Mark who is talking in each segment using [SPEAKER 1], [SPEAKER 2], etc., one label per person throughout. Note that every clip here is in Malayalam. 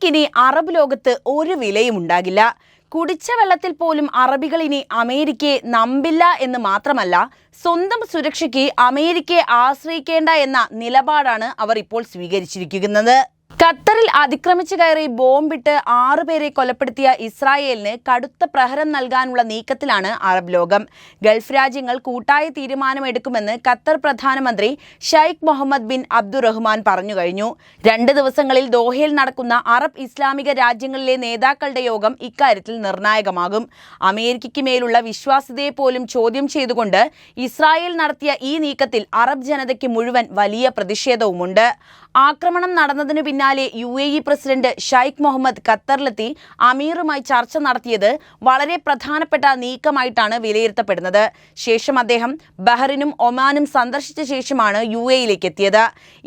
[SPEAKER 1] അമേരിക്കയ്ക്കിനി അറബ് ലോകത്ത് ഒരു വിലയും ഉണ്ടാകില്ല. കുടിച്ച വെള്ളത്തിൽ പോലും അറബികൾ ഇനി അമേരിക്കയെ നമ്പില്ല എന്ന് മാത്രമല്ല, സ്വന്തം സുരക്ഷയ്ക്ക് അമേരിക്കയെ ആശ്രയിക്കേണ്ട എന്ന നിലപാടാണ് അവർ ഇപ്പോൾ സ്വീകരിച്ചിരിക്കുന്നത്. ഖത്തറിൽ അതിക്രമിച്ചു കയറി ബോംബിട്ട് 6 പേരെ കൊലപ്പെടുത്തിയ ഇസ്രായേലിന് കടുത്ത പ്രഹരം നൽകാനുള്ള നീക്കത്തിലാണ് അറബ് ലോകം. ഗൾഫ് രാജ്യങ്ങൾ കൂട്ടായ തീരുമാനമെടുക്കുമെന്ന് ഖത്തർ പ്രധാനമന്ത്രി ഷെയ്ഖ് മുഹമ്മദ് ബിൻ അബ്ദുറഹ്മാൻ പറഞ്ഞു കഴിഞ്ഞു. 2 ദിവസങ്ങളിൽ ദോഹയിൽ നടക്കുന്ന അറബ് ഇസ്ലാമിക രാജ്യങ്ങളിലെ നേതാക്കളുടെ യോഗം ഇക്കാര്യത്തിൽ നിർണായകമാകും. അമേരിക്കയ്ക്ക് മേലുള്ള വിശ്വാസ്യതയെ പോലും ചോദ്യം ചെയ്തുകൊണ്ട് ഇസ്രായേൽ നടത്തിയ ഈ നീക്കത്തിൽ അറബ് ജനതയ്ക്ക് മുഴുവൻ വലിയ പ്രതിഷേധവുമുണ്ട്. ആക്രമണം നടന്നതിനു പിന്നാലെ UAE പ്രസിഡന്റ് ഷെയ്ഖ് മുഹമ്മദ് ഖത്തറിലെത്തി അമീറുമായി ചർച്ച നടത്തിയത് വളരെ പ്രധാനപ്പെട്ട നീക്കമായിട്ടാണ് വിലയിരുത്തപ്പെടുന്നത്. ശേഷം അദ്ദേഹം ബഹ്റിനും ഒമാനും സന്ദർശിച്ച ശേഷമാണ് UAEയിലേക്ക് എത്തിയത്.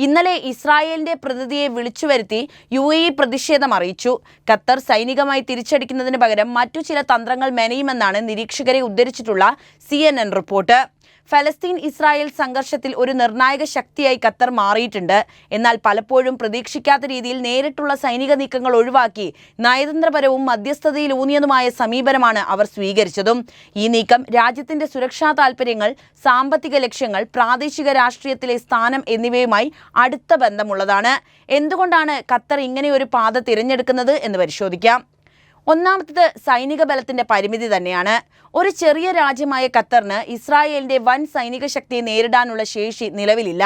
[SPEAKER 1] ഇന്നലെ ഇസ്രായേലിന്റെ പ്രതിനിധിയെ വിളിച്ചുവരുത്തി UAE പ്രതിഷേധം അറിയിച്ചു. ഖത്തർ സൈനികമായി തിരിച്ചടിക്കുന്നതിന് പകരം മറ്റു ചില തന്ത്രങ്ങൾ മെനയുമെന്നാണ് നിരീക്ഷകരെ ഉദ്ധരിച്ചിട്ടുള്ള CNN റിപ്പോർട്ട്. ഫലസ്തീൻ ഇസ്രായേൽ സംഘർഷത്തിൽ ഒരു നിർണായക ശക്തിയായി ഖത്തർ മാറിയിട്ടുണ്ട്. എന്നാൽ പലപ്പോഴും പ്രതീക്ഷിക്കാത്ത രീതിയിൽ നേരിട്ടുള്ള സൈനിക നീക്കങ്ങൾ ഒഴിവാക്കി നയതന്ത്രപരവും മധ്യസ്ഥതയിലൂന്നിയതുമായ സമീപനമാണ് അവർ സ്വീകരിച്ചതും. ഈ നീക്കം രാജ്യത്തിന്റെ സുരക്ഷാ താൽപര്യങ്ങൾ, സാമ്പത്തിക ലക്ഷ്യങ്ങൾ, പ്രാദേശിക രാഷ്ട്രീയത്തിലെ സ്ഥാനം എന്നിവയുമായി അടുത്ത ബന്ധമുള്ളതാണ്. എന്തുകൊണ്ടാണ് ഖത്തർ ഇങ്ങനെയൊരു പാത തിരഞ്ഞെടുക്കുന്നത് എന്ന് പരിശോധിക്കാം. ഒന്നാമത്തേത് സൈനിക ബലത്തിന്റെ പരിമിതി തന്നെയാണ്. ഒരു ചെറിയ രാജ്യമായ ഖത്തറിന് ഇസ്രായേലിന്റെ വൻ സൈനിക ശക്തിയെ നേരിടാനുള്ള ശേഷി നിലവിലില്ല.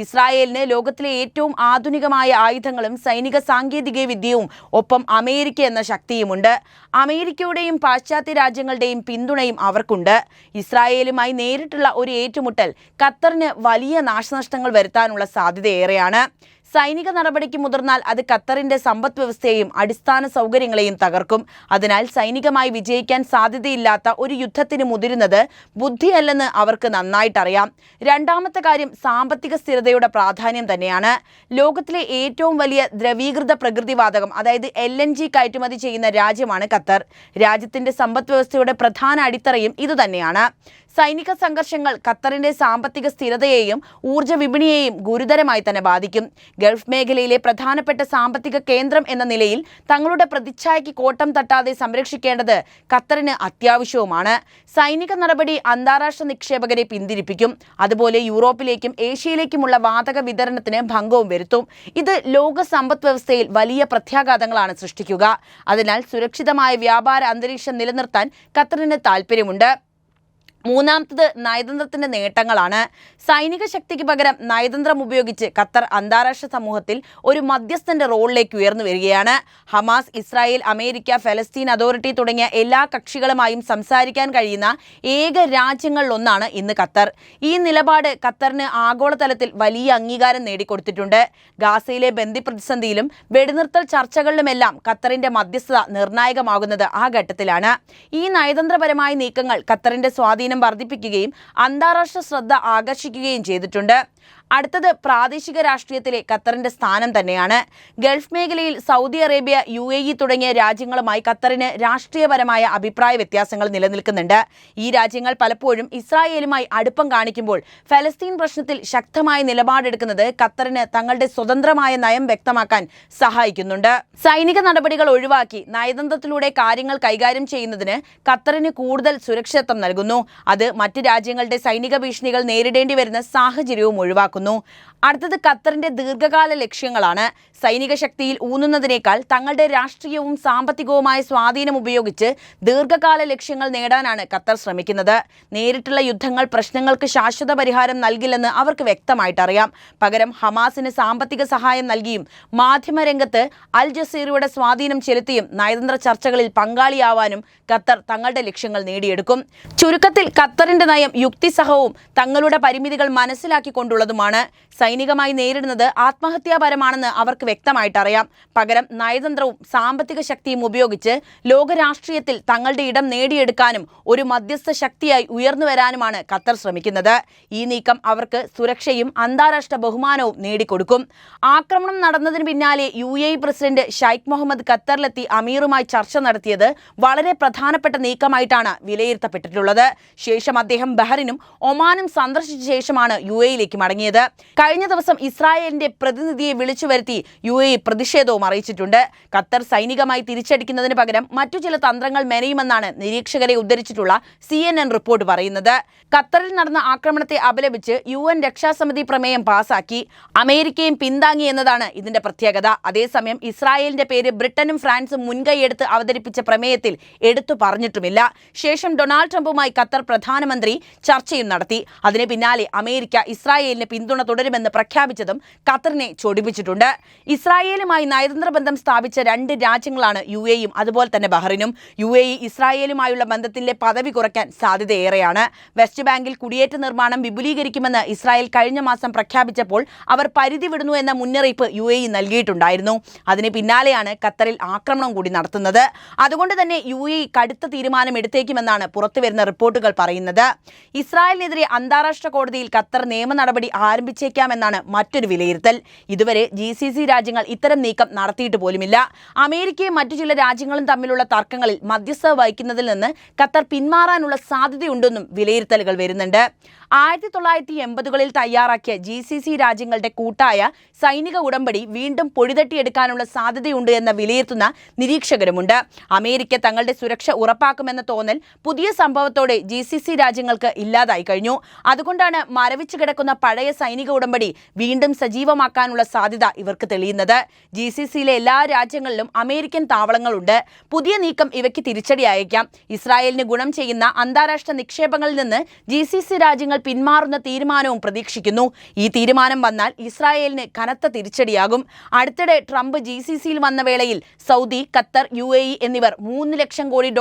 [SPEAKER 1] ഇസ്രായേലിന് ലോകത്തിലെ ഏറ്റവും ആധുനികമായ ആയുധങ്ങളും സൈനിക സാങ്കേതിക വിദ്യയും ഒപ്പം അമേരിക്ക എന്ന ശക്തിയുമുണ്ട്. അമേരിക്കയുടെയും പാശ്ചാത്യ രാജ്യങ്ങളുടെയും പിന്തുണയും അവർക്കുണ്ട്. ഇസ്രായേലുമായി നേരിട്ടുള്ള ഒരു ഏറ്റുമുട്ടൽ ഖത്തറിന് വലിയ നാശനഷ്ടങ്ങൾ വരുത്താനുള്ള സാധ്യതയേറെയാണ്. സൈനിക നടപടിക്ക് മുതിർന്നാൽ അത് ഖത്തറിന്റെ സമ്പദ് വ്യവസ്ഥയെയും അടിസ്ഥാന സൗകര്യങ്ങളെയും തകർക്കും. അതിനാൽ സൈനികമായി വിജയിക്കാൻ സാധ്യതയില്ലാത്ത ഒരു യുദ്ധത്തിന് മുതിരുന്നത് ബുദ്ധിയല്ലെന്ന് അവർക്ക് നന്നായിട്ടറിയാം. രണ്ടാമത്തെ കാര്യം സാമ്പത്തിക സ്ഥിരതയുടെ പ്രാധാന്യം തന്നെയാണ്. ലോകത്തിലെ ഏറ്റവും വലിയ ദ്രവീകൃത പ്രകൃതിവാതകം അതായത് LNG കയറ്റുമതി ചെയ്യുന്ന രാജ്യമാണ് ഖത്തർ. രാജ്യത്തിന്റെ സമ്പദ് വ്യവസ്ഥയുടെ പ്രധാന അടിത്തറയും ഇതുതന്നെയാണ്. സൈനിക സംഘർഷങ്ങൾ ഖത്തറിന്റെ സാമ്പത്തിക സ്ഥിരതയെയും ഊർജ്ജ വിപണിയെയും ഗുരുതരമായി തന്നെ ബാധിക്കും. ഗൾഫ് മേഖലയിലെ പ്രധാനപ്പെട്ട സാമ്പത്തിക കേന്ദ്രം എന്ന നിലയിൽ തങ്ങളുടെ പ്രതിച്ഛായയ്ക്ക് കോട്ടം തട്ടാതെ സംരക്ഷിക്കേണ്ടത് ഖത്തറിന് അത്യാവശ്യവുമാണ്. സൈനിക നടപടി അന്താരാഷ്ട്ര നിക്ഷേപകരെ പിന്തിരിപ്പിക്കും. അതുപോലെ യൂറോപ്പിലേക്കും ഏഷ്യയിലേക്കുമുള്ള വാതക വിതരണത്തിന് ഭംഗവും വരുത്തും. ഇത് ലോക സമ്പദ് വ്യവസ്ഥയിൽ വലിയ പ്രത്യാഘാതങ്ങളാണ് സൃഷ്ടിക്കുക. അതിനാൽ സുരക്ഷിതമായ വ്യാപാര അന്തരീക്ഷം നിലനിർത്താൻ ഖത്തറിന് താൽപ്പര്യമുണ്ട്. മൂന്നാമത്തത് നയതന്ത്രത്തിന്റെ നേട്ടങ്ങളാണ്. സൈനിക ശക്തിക്ക് പകരം നയതന്ത്രം ഉപയോഗിച്ച് ഖത്തർ അന്താരാഷ്ട്ര സമൂഹത്തിൽ ഒരു മധ്യസ്ഥന്റെ റോളിലേക്ക് ഉയർന്നു വരികയാണ്. ഹമാസ്, ഇസ്രായേൽ, അമേരിക്ക, ഫലസ്തീൻ അതോറിറ്റി തുടങ്ങിയ എല്ലാ കക്ഷികളുമായും സംസാരിക്കാൻ കഴിയുന്ന ഏക രാജ്യങ്ങളിലൊന്നാണ് ഇന്ന് ഖത്തർ. ഈ നിലപാട് ഖത്തറിന് ആഗോളതലത്തിൽ വലിയ അംഗീകാരം നേടിക്കൊടുത്തിട്ടുണ്ട്. ഗാസയിലെ ബന്ദി പ്രതിസന്ധിയിലും വെടിനിർത്തൽ ചർച്ചകളിലുമെല്ലാം ഖത്തറിന്റെ മധ്യസ്ഥത നിർണായകമാകുന്നത് ആ ഘട്ടത്തിലാണ്. ഈ നയതന്ത്രപരമായ നീക്കങ്ങൾ ഖത്തറിന്റെ സ്വാധീനം വർദ്ധിപ്പിക്കുകയും അന്താരാഷ്ട്ര ശ്രദ്ധ ആകർഷിക്കുകയും ചെയ്തിട്ടുണ്ട്. അടുത്തത് പ്രാദേശിക രാഷ്ട്രീയത്തിലെ ഖത്തറിന്റെ സ്ഥാനം തന്നെയാണ്. ഗൾഫ് മേഖലയിൽ സൗദി അറേബ്യ, UAE തുടങ്ങിയ രാജ്യങ്ങളുമായി ഖത്തറിന് രാഷ്ട്രീയപരമായ അഭിപ്രായ വ്യത്യാസങ്ങൾ നിലനിൽക്കുന്നുണ്ട്. ഈ രാജ്യങ്ങൾ പലപ്പോഴും ഇസ്രായേലുമായി അടുപ്പം കാണിക്കുമ്പോൾ ഫലസ്തീൻ പ്രശ്നത്തിൽ ശക്തമായ നിലപാടെടുക്കുന്നത് ഖത്തറിന് തങ്ങളുടെ സ്വതന്ത്രമായ നയം വ്യക്തമാക്കാൻ സഹായിക്കുന്നുണ്ട്. സൈനിക നടപടികൾ ഒഴിവാക്കി നയതന്ത്രത്തിലൂടെ കാര്യങ്ങൾ കൈകാര്യം ചെയ്യുന്നതിന് ഖത്തറിന് കൂടുതൽ സുരക്ഷിതത്വം നൽകുന്നു. അത് മറ്റ് രാജ്യങ്ങളുടെ സൈനിക ഭീഷണികൾ നേരിടേണ്ടി വരുന്ന സാഹചര്യവും ഒഴിവാക്കുന്നു. അടുത്തത് ഖത്തറിന്റെ ദീർഘകാല ലക്ഷ്യങ്ങളാണ്. സൈനിക ശക്തിയിൽ ഊന്നുന്നതിനേക്കാൾ തങ്ങളുടെ രാഷ്ട്രീയവും സാമ്പത്തികവുമായ സ്വാധീനം ഉപയോഗിച്ച് ദീർഘകാല ലക്ഷ്യങ്ങൾ നേടാനാണ് ഖത്തർ ശ്രമിക്കുന്നത്. നേരിട്ടുള്ള യുദ്ധങ്ങൾ പ്രശ്നങ്ങൾക്ക് ശാശ്വത പരിഹാരം നൽകില്ലെന്ന് അവർക്ക് വ്യക്തമായിട്ടറിയാം. പകരം ഹമാസിന് സാമ്പത്തിക സഹായം നൽകിയും മാധ്യമരംഗത്ത് അൽ ജസീറയുടെ സ്വാധീനം ചെലുത്തിയും നയതന്ത്ര ചർച്ചകളിൽ പങ്കാളിയാവാനും ഖത്തർ തങ്ങളുടെ ലക്ഷ്യങ്ങൾ നേടിയെടുക്കും. ചുരുക്കത്തിൽ ഖത്തറിന്റെ നയം യുക്തിസഹവും തങ്ങളുടെ പരിമിതികൾ മനസ്സിലാക്കിക്കൊണ്ടുള്ളതുമാണ്. സൈനികമായി നേരിടുന്നത് ആത്മഹത്യാപരമാണെന്ന് അവർക്ക് വ്യക്തമായിട്ടറിയാം. പകരം നയതന്ത്രവും സാമ്പത്തിക ശക്തിയും ഉപയോഗിച്ച് ലോകരാഷ്ട്രീയത്തിൽ തങ്ങളുടെ ഇടം നേടിയെടുക്കാനും ഒരു മധ്യസ്ഥ ശക്തിയായി ഉയർന്നു വരാനുമാണ് ഖത്തർ ശ്രമിക്കുന്നത്. ഈ നീക്കം അവർക്ക് സുരക്ഷയും അന്താരാഷ്ട്ര ബഹുമാനവും നേടിക്കൊടുക്കും. ആക്രമണം നടന്നതിന് പിന്നാലെ UAE പ്രസിഡന്റ് ഷെയ്ഖ് മുഹമ്മദ് ഖത്തറിലെത്തി അമീറുമായി ചർച്ച നടത്തിയത് വളരെ പ്രധാനപ്പെട്ട നീക്കമായിട്ടാണ് വിലയിരുത്തപ്പെട്ടിട്ടുള്ളത്. ശേഷം അദ്ദേഹം ബഹ്റിനും ഒമാനും സന്ദർശിച്ച ശേഷമാണ് UAEയിലേക്ക് മടങ്ങിയത്. തുടങ്ങിയത്. കഴിഞ്ഞ ദിവസം ഇസ്രായേലിന്റെ പ്രതിനിധിയെ വിളിച്ചു വരുത്തി UAE പ്രതിഷേധവും അറിയിച്ചിട്ടുണ്ട്. ഖത്തർ സൈനികമായി തിരിച്ചടിക്കുന്നതിന് പകരം മറ്റു ചില തന്ത്രങ്ങൾ മെനയുമെന്നാണ് നിരീക്ഷകരെ ഉദ്ധരിച്ചിട്ടുള്ള CNN റിപ്പോർട്ട് പറയുന്നത്. ഖത്തറിൽ നടന്ന ആക്രമണത്തെ അപലപിച്ച് UN രക്ഷാസമിതി പ്രമേയം പാസാക്കി. അമേരിക്കയും പിന്താങ്ങി എന്നതാണ് ഇതിന്റെ പ്രത്യേകത. അതേസമയം ഇസ്രായേലിന്റെ പേര് ബ്രിട്ടനും ഫ്രാൻസും മുൻകൈയെടുത്ത് അവതരിപ്പിച്ച പ്രമേയത്തിൽ എടുത്തു പറഞ്ഞിട്ടുമില്ല. ശേഷം ഡൊണാൾഡ് ട്രംപുമായി ഖത്തർ പ്രധാനമന്ത്രി ചർച്ചയും നടത്തി. അതിന് പിന്നാലെ അമേരിക്ക ഇസ്രായേലിന് പിന്തുണ തുടരുമെന്ന് പ്രഖ്യാപിച്ചതും ഖത്തറിനെ ചൊടിപ്പിച്ചിട്ടുണ്ട്. ഇസ്രായേലുമായി നയതന്ത്ര ബന്ധം സ്ഥാപിച്ച 2 രാജ്യങ്ങളാണ് UAEയും അതുപോലെ തന്നെ ബഹ്റിനും. UAE ഇസ്രായേലുമായുള്ള ബന്ധത്തിന്റെ പദവി കുറയ്ക്കാൻ സാധ്യതയേറെയാണ്. വെസ്റ്റ് ബാങ്കിൽ കുടിയേറ്റ നിർമ്മാണം വിപുലീകരിക്കുമെന്ന് ഇസ്രായേൽ കഴിഞ്ഞ മാസം പ്രഖ്യാപിച്ചപ്പോൾ അവർ പരിധി വിടുന്നു എന്ന മുന്നറിയിപ്പ് UAE നൽകിയിട്ടുണ്ടായിരുന്നു. അതിന് പിന്നാലെയാണ് ഖത്തറിൽ ആക്രമണം കൂടി നടത്തുന്നത്. അതുകൊണ്ട് തന്നെ UAE കടുത്ത തീരുമാനം എടുത്തേക്കുമെന്നാണ് പുറത്തുവരുന്ന റിപ്പോർട്ടുകൾ പറയുന്നത്. ഇസ്രായേലിനെതിരെ അന്താരാഷ്ട്ര കോടതിയിൽ ഖത്തർ നിയമ നടപടി ആരംഭിച്ചേക്കാമെന്നാണ് മറ്റൊരു വിലയിരുത്തൽ. ഇതുവരെ GCC രാജ്യങ്ങൾ ഇത്തരം നീക്കം നടത്തിയിട്ട് പോലുമില്ല. അമേരിക്കയും മറ്റു ചില രാജ്യങ്ങളും തമ്മിലുള്ള തർക്കങ്ങളിൽ മധ്യസ്ഥത വഹിക്കുന്നതിൽ നിന്ന് ഖത്തർ പിന്മാറാനുള്ള സാധ്യതയുണ്ടെന്നും വിലയിരുത്തലുകൾ വരുന്നുണ്ട്. 1980കളിൽ തയ്യാറാക്കിയ GCC രാജ്യങ്ങളുടെ കൂട്ടായ സൈനിക ഉടമ്പടി വീണ്ടും പൊടിതട്ടിയെടുക്കാനുള്ള സാധ്യതയുണ്ട് എന്ന് വിലയിരുത്തുന്ന നിരീക്ഷകരുമുണ്ട്. അമേരിക്ക തങ്ങളുടെ സുരക്ഷ ഉറപ്പാക്കുമെന്ന തോന്നൽ പുതിയ സംഭവത്തോടെ GCC രാജ്യങ്ങൾക്ക് ഇല്ലാതായി കഴിഞ്ഞു. അതുകൊണ്ടാണ് മരവിച്ചു കിടക്കുന്ന പഴയ സൈനിക ഉടമ്പടി വീണ്ടും സജീവമാക്കാനുള്ള സാധ്യത ഇവർക്ക് തെളിയുന്നത്. GCCയിലെ എല്ലാ രാജ്യങ്ങളിലും അമേരിക്കൻ താവളങ്ങളുണ്ട്. പുതിയ നീക്കം ഇവയ്ക്ക് തിരിച്ചടിയായേക്കാം. ഇസ്രായേലിന് ഗുണം ചെയ്യുന്ന അന്താരാഷ്ട്ര നിക്ഷേപങ്ങളിൽ നിന്ന് GCC രാജ്യങ്ങൾ പിന്മാറുന്ന തീരുമാനവും പ്രതീക്ഷിക്കുന്നു. ഈ തീരുമാനം വന്നാൽ ഇസ്രായേലിന് കനത്ത തിരിച്ചടിയാകും. അടുത്തിടെ ട്രംപ് GCCയിൽ വന്ന വേളയിൽ സൗദി, ഖത്തർ, UAE എന്നിവർ $3 ലക്ഷം കോടി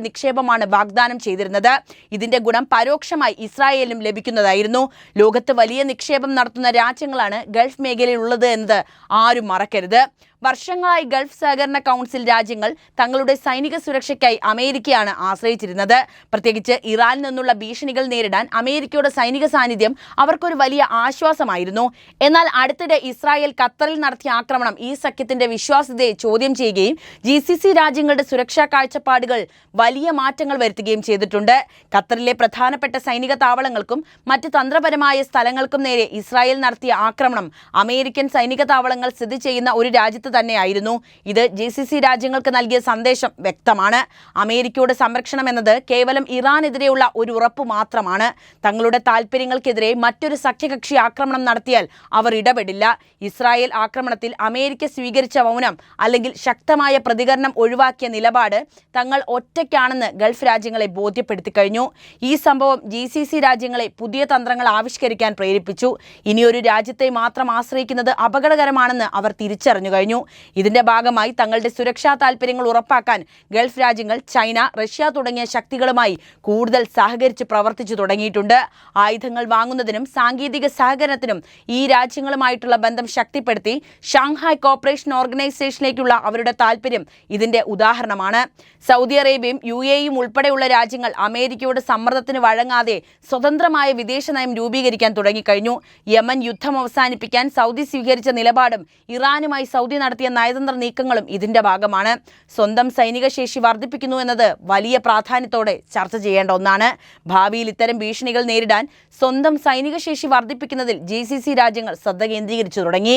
[SPEAKER 1] നിക്ഷേപമാണ് വാഗ്ദാനം ചെയ്തിരുന്നത്. ഇതിന്റെ ഗുണം പരോക്ഷമായി ഇസ്രായേലിനും ലഭിക്കുന്നതായിരുന്നു. ലോകത്ത് വലിയ നിക്ഷേപം നടത്തുന്ന രാജ്യങ്ങളാണ് ഗൾഫ് മേഖലയിലുള്ളത് എന്നത് ആരും മറക്കരുത്. വർഷങ്ങളായി ഗൾഫ് സഹകരണ കൗൺസിൽ രാജ്യങ്ങൾ തങ്ങളുടെ സൈനിക സുരക്ഷയ്ക്കായി അമേരിക്കയാണ് ആശ്രയിച്ചിരുന്നത്. പ്രത്യേകിച്ച് ഇറാനിൽ നിന്നുള്ള ഭീഷണികൾ നേരിടാൻ അമേരിക്കയുടെ സൈനിക സാന്നിധ്യം അവർക്കൊരു വലിയ ആശ്വാസമായിരുന്നു. എന്നാൽ അടുത്തിടെ ഇസ്രായേൽ ഖത്തറിൽ നടത്തിയ ആക്രമണം ഈ സഖ്യത്തിന്റെ വിശ്വാസ്യതയെ ചോദ്യം ചെയ്യുകയും GCC രാജ്യങ്ങളുടെ സുരക്ഷാ കാഴ്ചപ്പാടുകൾ വലിയ മാറ്റങ്ങൾ വരുത്തുകയും ചെയ്തിട്ടുണ്ട്. ഖത്തറിലെ പ്രധാനപ്പെട്ട സൈനിക താവളങ്ങൾക്കും മറ്റ് തന്ത്രപരമായ സ്ഥലങ്ങൾക്കും നേരെ ഇസ്രായേൽ നടത്തിയ ആക്രമണം അമേരിക്കൻ സൈനിക താവളങ്ങൾ സ്ഥിതി ചെയ്യുന്ന ഒരു രാജ്യത്ത് തന്നെയായിരുന്നു. ഇത് GCC രാജ്യങ്ങൾക്ക് നൽകിയ സന്ദേശം വ്യക്തമാണ്. അമേരിക്കയുടെ സംരക്ഷണം എന്നത് കേവലം ഇറാനെതിരെയുള്ള ഒരു ഉറപ്പ് മാത്രമാണ്. തങ്ങളുടെ താൽപ്പര്യങ്ങൾക്കെതിരെ മറ്റൊരു സഖ്യകക്ഷി ആക്രമണം നടത്തിയാൽ അവർ ഇടപെടില്ല. ഇസ്രായേൽ ആക്രമണത്തിൽ അമേരിക്ക സ്വീകരിച്ച മൗനം അല്ലെങ്കിൽ ശക്തമായ പ്രതികരണം ഒഴിവാക്കിയ നിലപാട് തങ്ങൾ ഒറ്റയ്ക്കാണെന്ന് ഗൾഫ് രാജ്യങ്ങളെ ബോധ്യപ്പെടുത്തി കഴിഞ്ഞു. ഈ സംഭവം GCC രാജ്യങ്ങളെ പുതിയ തന്ത്രങ്ങൾ ആവിഷ്കരിക്കാൻ പ്രേരിപ്പിച്ചു. ഇനിയൊരു രാജ്യത്തെ മാത്രം ആശ്രയിക്കുന്നത് അപകടകരമാണെന്ന് അവർ തിരിച്ചറിഞ്ഞു കഴിഞ്ഞു. ഇതിന്റെ ഭാഗമായി തങ്ങളുടെ സുരക്ഷാ താൽപ്പര്യങ്ങൾ ഉറപ്പാക്കാൻ ഗൾഫ് രാജ്യങ്ങൾ ചൈന, റഷ്യ തുടങ്ങിയ ശക്തികളുമായി കൂടുതൽ സഹകരിച്ച് പ്രവർത്തിച്ചു തുടങ്ങിയിട്ടുണ്ട്. ആയുധങ്ങൾ വാങ്ങുന്നതിനും സാങ്കേതിക സഹകരണത്തിനും ഈ രാജ്യങ്ങളുമായിട്ടുള്ള ബന്ധം ശക്തിപ്പെടുത്തി ഷാങ്ഹായ് കോർപ്പറേഷൻ ഓർഗനൈസേഷനിലേക്കുള്ള അവരുടെ താൽപ്പര്യം ഇതിന്റെ ഉദാഹരണമാണ്. സൗദി അറേബ്യയും UAEയും ഉൾപ്പെടെയുള്ള രാജ്യങ്ങൾ അമേരിക്കയുടെ സമ്മർദ്ദത്തിന് വഴങ്ങാതെ സ്വതന്ത്രമായ വിദേശ നയം രൂപീകരിക്കാൻ തുടങ്ങിക്കഴിഞ്ഞു. യമൻ യുദ്ധം അവസാനിപ്പിക്കാൻ സൗദി സ്വീകരിച്ച നിലപാടും ഇറാനുമായി സൗദി നടത്തിയ നയതന്ത്ര നീക്കങ്ങളും ഇതിന്റെ ഭാഗമാണ്. സ്വന്തം സൈനിക ശേഷി വർദ്ധിപ്പിക്കുന്നു എന്നത് വലിയ പ്രാധാന്യത്തോടെ ചർച്ച ചെയ്യേണ്ട ഒന്നാണ്. ഭാവിയിൽ ഇത്തരം ഭീഷണികൾ നേരിടാൻ സ്വന്തം സൈനിക ശേഷി വർദ്ധിപ്പിക്കുന്നതിൽ GCC രാജ്യങ്ങൾ ശ്രദ്ധ കേന്ദ്രീകരിച്ചു തുടങ്ങി.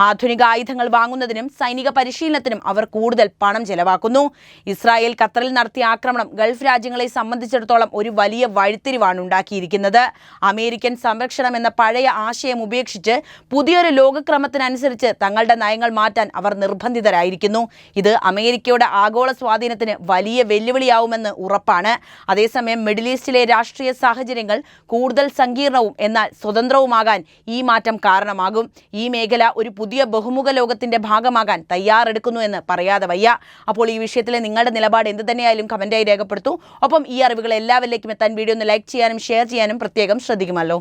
[SPEAKER 1] ആധുനിക ആയുധങ്ങൾ വാങ്ങുന്നതിനും സൈനിക പരിശീലനത്തിനും അവർ കൂടുതൽ പണം ചെലവാക്കുന്നു. ഇസ്രായേൽ ഖത്തറിൽ നടത്തിയ ആക്രമണം ഗൾഫ് രാജ്യങ്ങളെ സംബന്ധിച്ചിടത്തോളം ഒരു വലിയ വഴിത്തിരിവാണ് ഉണ്ടാക്കിയിരിക്കുന്നത്. അമേരിക്കൻ സംരക്ഷണം എന്ന പഴയ ആശയം ഉപേക്ഷിച്ച് പുതിയൊരു ലോകക്രമത്തിനനുസരിച്ച് തങ്ങളുടെ നയങ്ങൾ മാറ്റാൻ അവർ നിർബന്ധിതരായിരിക്കുന്നു. ഇത് അമേരിക്കയുടെ ആഗോള സ്വാധീനത്തിന് വലിയ വെല്ലുവിളിയാവുമെന്ന് ഉറപ്പാണ്. അതേസമയം മിഡിൽ ഈസ്റ്റിലെ രാഷ്ട്രീയ സാഹചര്യങ്ങൾ കൂടുതൽ സങ്കീർണവും എന്നാൽ സ്വതന്ത്രവുമാകാൻ ഈ മാറ്റം കാരണമാകും. ഈ മേഖല ഒരു പുതിയ ബഹുമുഖ ലോകത്തിന്റെ ഭാഗമാകാൻ തയ്യാറെടുക്കുന്നു എന്ന് പറയാതെ വയ്യ. അപ്പോൾ ഈ വിഷയത്തിലെ നിങ്ങളുടെ നിലപാട് എന്ത് തന്നെയായാലും കമന്റായി രേഖപ്പെടുത്തൂ. ഒപ്പം ഈ അറിവുകൾ എല്ലാവരിലേക്കും എത്താൻ വീഡിയോ ഒന്ന് ലൈക്ക് ചെയ്യാനും ഷെയർ ചെയ്യാനും പ്രത്യേകം ശ്രദ്ധിക്കുമല്ലോ.